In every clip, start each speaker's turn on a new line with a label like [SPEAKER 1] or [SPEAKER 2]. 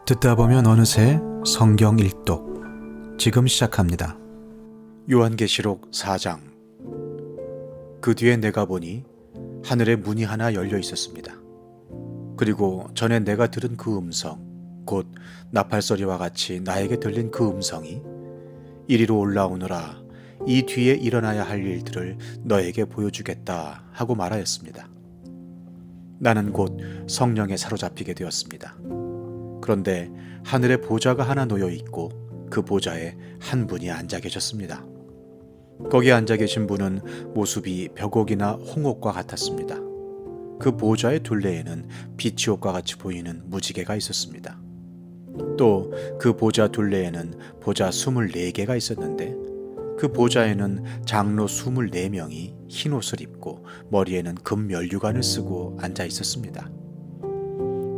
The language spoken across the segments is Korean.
[SPEAKER 1] 듣다 보면 어느새 성경 일독 지금 시작합니다. 요한계시록 4장. 그 뒤에 내가 보니 하늘에 문이 하나 열려 있었습니다. 그리고 전에 내가 들은 그 음성, 곧 나팔소리와 같이 나에게 들린 그 음성이 이리로 올라오너라, 이 뒤에 일어나야 할 일들을 너에게 보여주겠다 하고 말하였습니다. 나는 곧 성령에 사로잡히게 되었습니다. 그런데 하늘에 보좌가 하나 놓여 있고 그 보좌에 한 분이 앉아 계셨습니다. 거기 앉아 계신 분은 모습이 벽옥이나 홍옥과 같았습니다. 그 보좌의 둘레에는 비치옥과 같이 보이는 무지개가 있었습니다. 또 그 보좌 둘레에는 보좌 24개가 있었는데 그 보좌에는 장로 24명이 흰 옷을 입고 머리에는 금 면류관을 쓰고 앉아 있었습니다.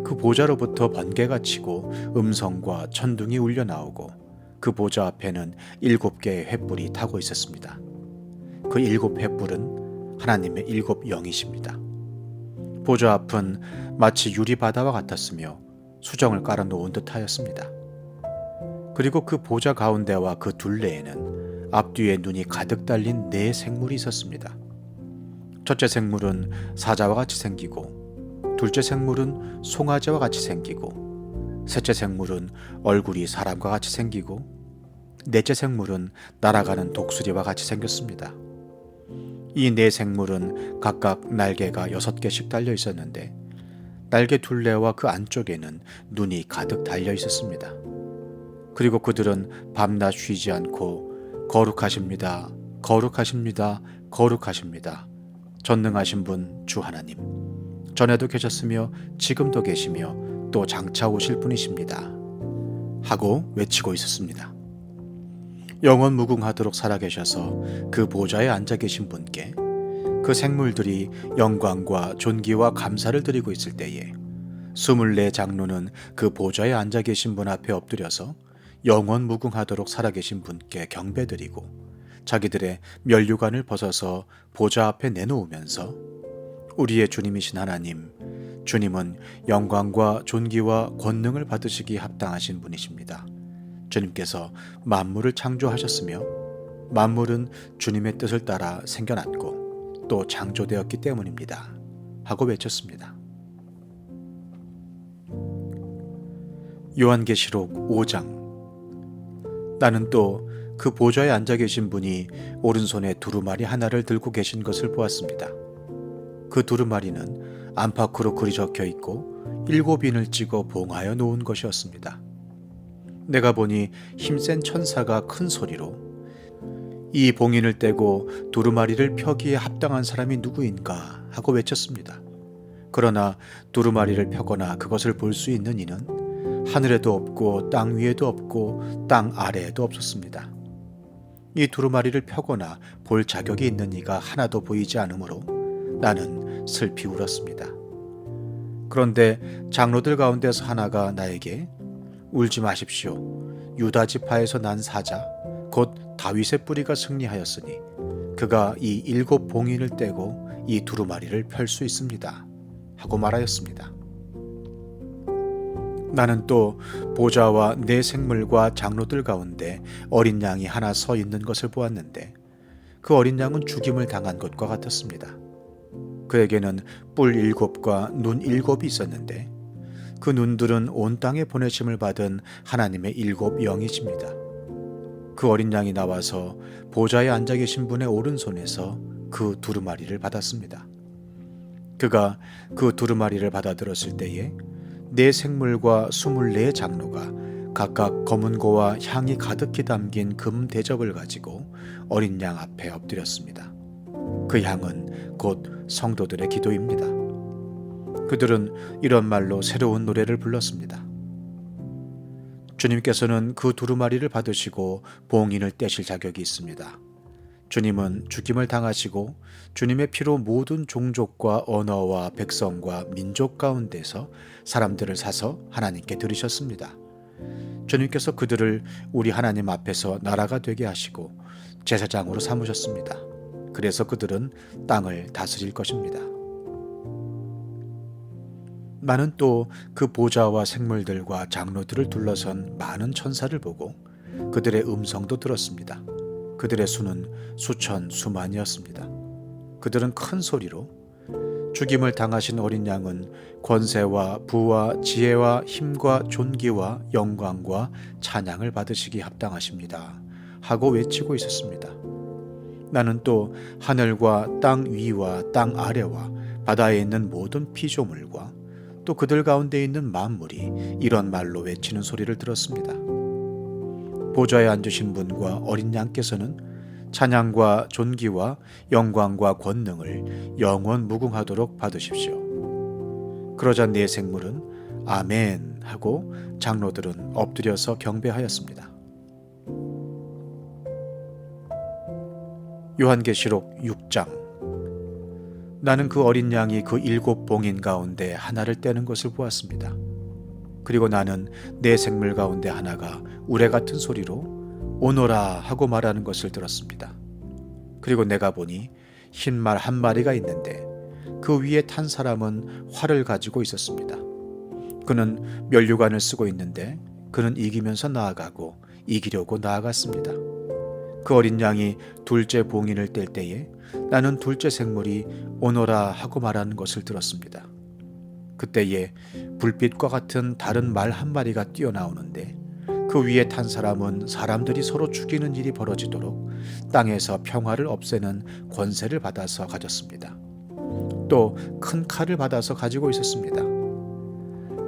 [SPEAKER 1] 그 보좌로부터 번개가 치고 음성과 천둥이 울려 나오고 그 보좌 앞에는 7개의 횃불이 타고 있었습니다. 그 7횃불은 하나님의 7 영이십니다. 보좌 앞은 마치 유리바다와 같았으며 수정을 깔아놓은 듯하였습니다. 그리고 그 보좌 가운데와 그 둘레에는 앞뒤에 눈이 가득 달린 4 생물이 있었습니다. 첫째 생물은 사자와 같이 생기고, 둘째 생물은 송아지와 같이 생기고, 셋째 생물은 얼굴이 사람과 같이 생기고, 넷째 생물은 날아가는 독수리와 같이 생겼습니다. 이 4 생물은 각각 날개가 6개씩 달려 있었는데 날개 둘레와 그 안쪽에는 눈이 가득 달려 있었습니다. 그리고 그들은 밤낮 쉬지 않고 거룩하십니다, 거룩하십니다, 거룩하십니다. 전능하신 분 주 하나님, 전에도 계셨으며 지금도 계시며 또 장차 오실 분이십니다 하고 외치고 있었습니다. 영원 무궁하도록 살아계셔서 그 보좌에 앉아 계신 분께 그 생물들이 영광과 존귀와 감사를 드리고 있을 때에 24 장로는 그 보좌에 앉아 계신 분 앞에 엎드려서 영원 무궁하도록 살아계신 분께 경배드리고 자기들의 면류관을 벗어서 보좌 앞에 내놓으면서 우리의 주님이신 하나님, 주님은 영광과 존귀와 권능을 받으시기 합당하신 분이십니다. 주님께서 만물을 창조하셨으며 만물은 주님의 뜻을 따라 생겨났고 또 창조되었기 때문입니다 하고 외쳤습니다. 요한계시록 5장. 나는 또 그 보좌에 앉아 계신 분이 오른손에 두루마리 하나를 들고 계신 것을 보았습니다. 그 두루마리는 안팎으로 글이 적혀 있고 7인을 찍어 봉하여 놓은 것이었습니다. 내가 보니 힘센 천사가 큰 소리로 이 봉인을 떼고 두루마리를 펴기에 합당한 사람이 누구인가 하고 외쳤습니다. 그러나 두루마리를 펴거나 그것을 볼 수 있는 이는 하늘에도 없고 땅 위에도 없고 땅 아래에도 없었습니다. 이 두루마리를 펴거나 볼 자격이 있는 이가 하나도 보이지 않으므로 나는 슬피 울었습니다. 그런데 장로들 가운데서 하나가 나에게 울지 마십시오. 유다 지파에서 난 사자 곧 다윗의 뿌리가 승리하였으니 그가 이 7 봉인을 떼고 이 두루마리를 펼 수 있습니다 하고 말하였습니다. 나는 또 보좌와 4 생물과 장로들 가운데 어린 양이 하나 서 있는 것을 보았는데 그 어린 양은 죽임을 당한 것과 같았습니다. 그에게는 뿔 7과 눈 7이 있었는데 그 눈들은 온 땅에 보내심을 받은 하나님의 7 영이십니다. 그 어린 양이 나와서 보좌에 앉아 계신 분의 오른손에서 그 두루마리를 받았습니다. 그가 그 두루마리를 받아들었을 때에 4 생물과 24 장로가 각각 검은고와 향이 가득히 담긴 금 대접을 가지고 어린 양 앞에 엎드렸습니다. 그 향은 곧 성도들의 기도입니다. 그들은 이런 말로 새로운 노래를 불렀습니다. 주님께서는 그 두루마리를 받으시고 봉인을 떼실 자격이 있습니다. 주님은 죽임을 당하시고 주님의 피로 모든 종족과 언어와 백성과 민족 가운데서 사람들을 사서 하나님께 드리셨습니다. 주님께서 그들을 우리 하나님 앞에서 나라가 되게 하시고 제사장으로 삼으셨습니다. 그래서 그들은 땅을 다스릴 것입니다. 나는 또 그 보좌와 생물들과 장로들을 둘러선 많은 천사를 보고 그들의 음성도 들었습니다. 그들의 수는 수천 수만이었습니다. 그들은 큰 소리로 죽임을 당하신 어린 양은 권세와 부와 지혜와 힘과 존귀와 영광과 찬양을 받으시기 합당하십니다 하고 외치고 있었습니다. 나는 또 하늘과 땅 위와 땅 아래와 바다에 있는 모든 피조물과 또 그들 가운데 있는 만물이 이런 말로 외치는 소리를 들었습니다. 보좌에 앉으신 분과 어린 양께서는 찬양과 존귀와 영광과 권능을 영원 무궁하도록 받으십시오. 그러자 네 생물은 아멘 하고 장로들은 엎드려서 경배하였습니다. 요한계시록 6장. 나는 그 어린 양이 그 7 봉인 가운데 하나를 떼는 것을 보았습니다. 그리고 나는 네 생물 가운데 하나가 우레 같은 소리로 오너라 하고 말하는 것을 들었습니다. 그리고 내가 보니 흰 말 한 마리가 있는데 그 위에 탄 사람은 활을 가지고 있었습니다. 그는 면류관을 쓰고 있는데 그는 이기면서 나아가고 이기려고 나아갔습니다. 그 어린 양이 둘째 봉인을 뗄 때에 나는 둘째 생물이 오너라 하고 말하는 것을 들었습니다. 그때에 불빛과 같은 다른 말 한 마리가 뛰어나오는데 그 위에 탄 사람은 사람들이 서로 죽이는 일이 벌어지도록 땅에서 평화를 없애는 권세를 받아서 가졌습니다. 또 큰 칼을 받아서 가지고 있었습니다.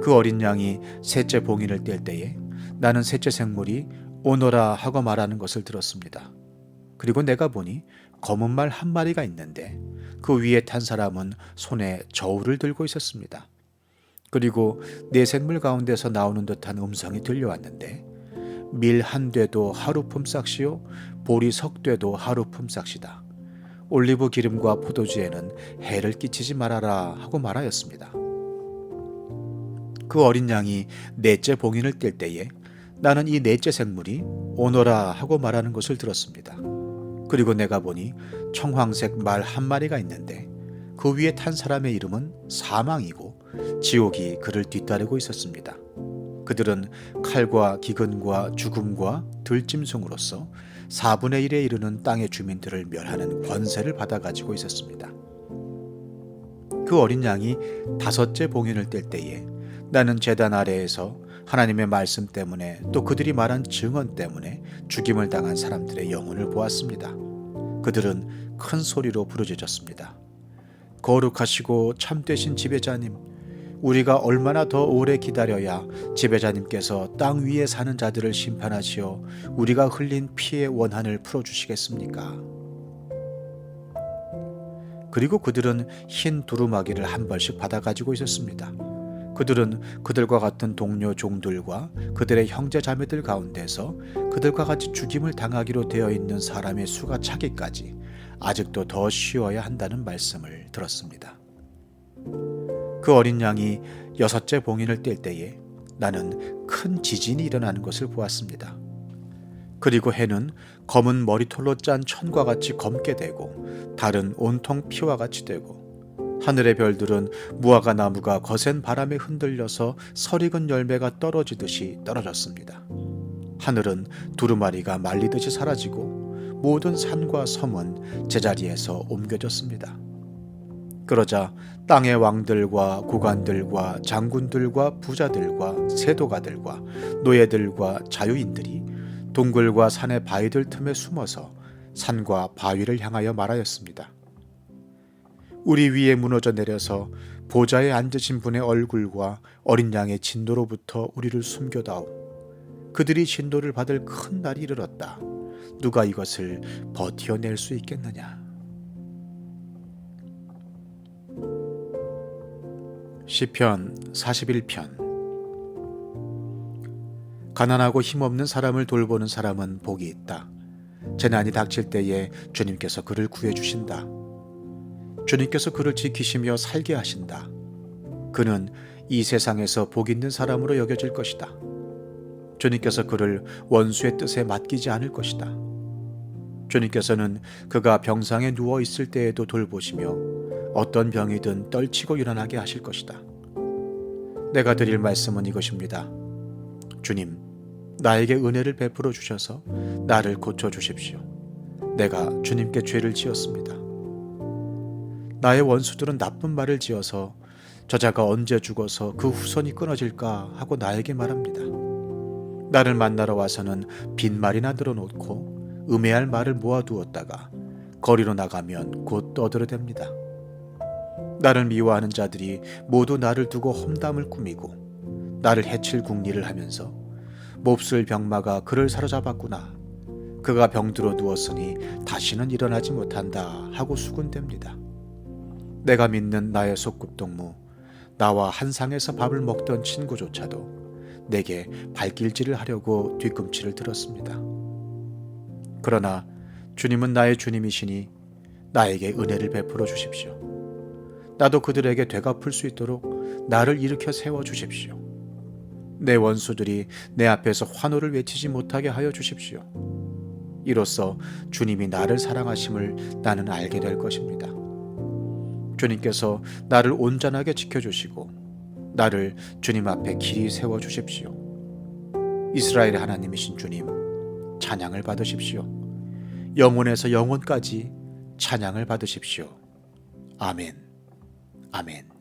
[SPEAKER 1] 그 어린 양이 셋째 봉인을 뗄 때에 나는 셋째 생물이 오너라 하고 말하는 것을 들었습니다. 그리고 내가 보니 검은 말 한 마리가 있는데 그 위에 탄 사람은 손에 저울을 들고 있었습니다. 그리고 네 생물 가운데서 나오는 듯한 음성이 들려왔는데 밀 한 되도 하루 품삯이요 보리 석 되도 하루 품삯이다. 올리브 기름과 포도주에는 해를 끼치지 말아라 하고 말하였습니다. 그 어린 양이 넷째 봉인을 뗄 때에 나는 이 넷째 생물이 오너라 하고 말하는 것을 들었습니다. 그리고 내가 보니 청황색 말 한 마리가 있는데 그 위에 탄 사람의 이름은 사망이고 지옥이 그를 뒤따르고 있었습니다. 그들은 칼과 기근과 죽음과 들짐승으로서 4분의 1에 이르는 땅의 주민들을 멸하는 권세를 받아가지고 있었습니다. 그 어린 양이 다섯째 봉인을 뗄 때에 나는 제단 아래에서 하나님의 말씀 때문에 또 그들이 말한 증언 때문에 죽임을 당한 사람들의 영혼을 보았습니다. 그들은 큰 소리로 부르짖었습니다. 거룩하시고 참되신 지배자님, 우리가 얼마나 더 오래 기다려야 지배자님께서 땅 위에 사는 자들을 심판하시어 우리가 흘린 피의 원한을 풀어주시겠습니까? 그리고 그들은 흰 두루마기를 한 벌씩 받아가지고 있었습니다. 그들은 그들과 같은 동료 종들과 그들의 형제 자매들 가운데서 그들과 같이 죽임을 당하기로 되어 있는 사람의 수가 차기까지 아직도 더 쉬어야 한다는 말씀을 들었습니다. 그 어린 양이 여섯째 봉인을 뗄 때에 나는 큰 지진이 일어나는 것을 보았습니다. 그리고 해는 검은 머리털로 짠 천과 같이 검게 되고 달은 온통 피와 같이 되고 하늘의 별들은 무화과 나무가 거센 바람에 흔들려서 설익은 열매가 떨어지듯이 떨어졌습니다. 하늘은 두루마리가 말리듯이 사라지고 모든 산과 섬은 제자리에서 옮겨졌습니다. 그러자 땅의 왕들과 고관들과 장군들과 부자들과 세도가들과 노예들과 자유인들이 동굴과 산의 바위들 틈에 숨어서 산과 바위를 향하여 말하였습니다. 우리 위에 무너져 내려서 보좌에 앉으신 분의 얼굴과 어린 양의 진노로부터 우리를 숨겨다오. 그들이 진노를 받을 큰 날이 이르렀다. 누가 이것을 버티어낼 수 있겠느냐. 시편 41편. 가난하고 힘없는 사람을 돌보는 사람은 복이 있다. 재난이 닥칠 때에 주님께서 그를 구해주신다. 주님께서 그를 지키시며 살게 하신다. 그는 이 세상에서 복 있는 사람으로 여겨질 것이다. 주님께서 그를 원수의 뜻에 맡기지 않을 것이다. 주님께서는 그가 병상에 누워 있을 때에도 돌보시며 어떤 병이든 떨치고 일어나게 하실 것이다. 내가 드릴 말씀은 이것입니다. 주님, 나에게 은혜를 베풀어 주셔서 나를 고쳐 주십시오. 내가 주님께 죄를 지었습니다. 나의 원수들은 나쁜 말을 지어서 저자가 언제 죽어서 그 후손이 끊어질까 하고 나에게 말합니다. 나를 만나러 와서는 빈말이나 늘어놓고 음해할 말을 모아두었다가 거리로 나가면 곧 떠들어댑니다. 나를 미워하는 자들이 모두 나를 두고 험담을 꾸미고 나를 해칠 궁리를 하면서 몹쓸 병마가 그를 사로잡았구나. 그가 병들어 누웠으니 다시는 일어나지 못한다 하고 수군댑니다. 내가 믿는 나의 소꿉동무, 나와 한 상에서 밥을 먹던 친구조차도 내게 발길질을 하려고 뒤꿈치를 들었습니다. 그러나 주님은 나의 주님이시니 나에게 은혜를 베풀어 주십시오. 나도 그들에게 되갚을 수 있도록 나를 일으켜 세워 주십시오. 내 원수들이 내 앞에서 환호를 외치지 못하게 하여 주십시오. 이로써 주님이 나를 사랑하심을 나는 알게 될 것입니다. 주님께서 나를 온전하게 지켜주시고 나를 주님 앞에 길이 세워 주십시오. 이스라엘의 하나님이신 주님, 찬양을 받으십시오. 영원에서 영원까지 찬양을 받으십시오. 아멘. 아멘.